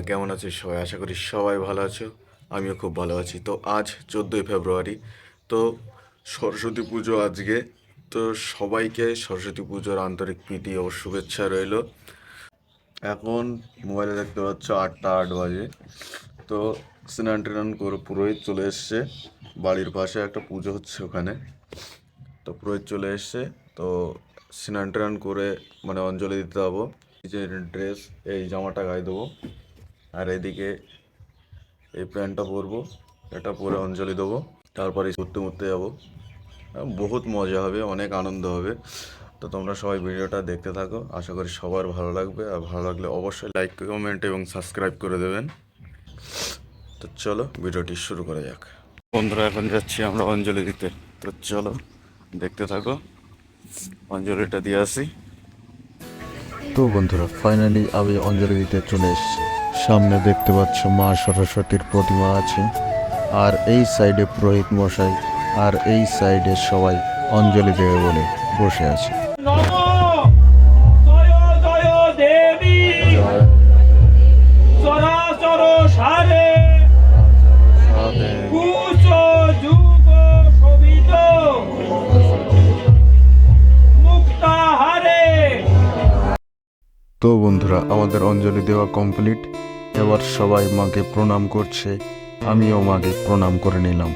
কেমন আছো সবাই? আশা করি সবাই ভালো আছো। আমিও খুব ভালো আছি। তো আজ 14ই ফেব্রুয়ারি। তো সরস্বতী পুজো আজকে। তো সবাইকে সরস্বতী পুজোর আন্তরিক প্রীতি ও শুভেচ্ছা রইলো। এখন মোবাইলে দেখতে পাচ্ছ 8টা 8 বাজে। তো স্নান টান করে পুরোহিত চলে এসছে। বাড়ির পাশে একটা পুজো হচ্ছে ওখানে। তো পুরোহিত চলে এসছে। তো স্নান টান করে মানে অঞ্জলি দিতে যাবো। এই যে ড্রেস, এই জামাটা গায়ে দেবো, আর এদিকে এই প্যান্টটা পরবো, এটা পরে অঞ্জলি দেবো। তারপরে ঘুরতে ঘুরতে যাবো। বহুত মজা হবে, অনেক আনন্দ হবে। তো তোমরা সবাই ভিডিওটা দেখতে থাকো, আশা করি সবার ভালো লাগবে। আর ভালো লাগলে অবশ্যই লাইক, কমেন্ট এবং সাবস্ক্রাইব করে দেবেন। তো চলো ভিডিওটি শুরু করা যাক। বন্ধুরা, এখন যাচ্ছি আমরা অঞ্জলি দিতে। তো চলো দেখতে থাকো, অঞ্জলিটা দিয়ে আসি। তো বন্ধুরা, ফাইনালি আমি অঞ্জলি দিতে চলে এসেছি। সামনে দেখতে পাচ্ছ মা সরস্বতীর প্রতিমা আছে, আর এই সাইডে পুরোহিত মশাই, আর এই সাইডে সবাই অঞ্জলি দেবে বলে বসে আছে। নম জয় জয় দেবী চরাচর সারে কুচ যুগ শোভিত মুক্তাহারে। তো বন্ধুরা, আমাদের অঞ্জলি দেওয়া কমপ্লিট। এবার সবাই মাকে প্রণাম করছে, আমিও মাকে প্রণাম করে নিলাম।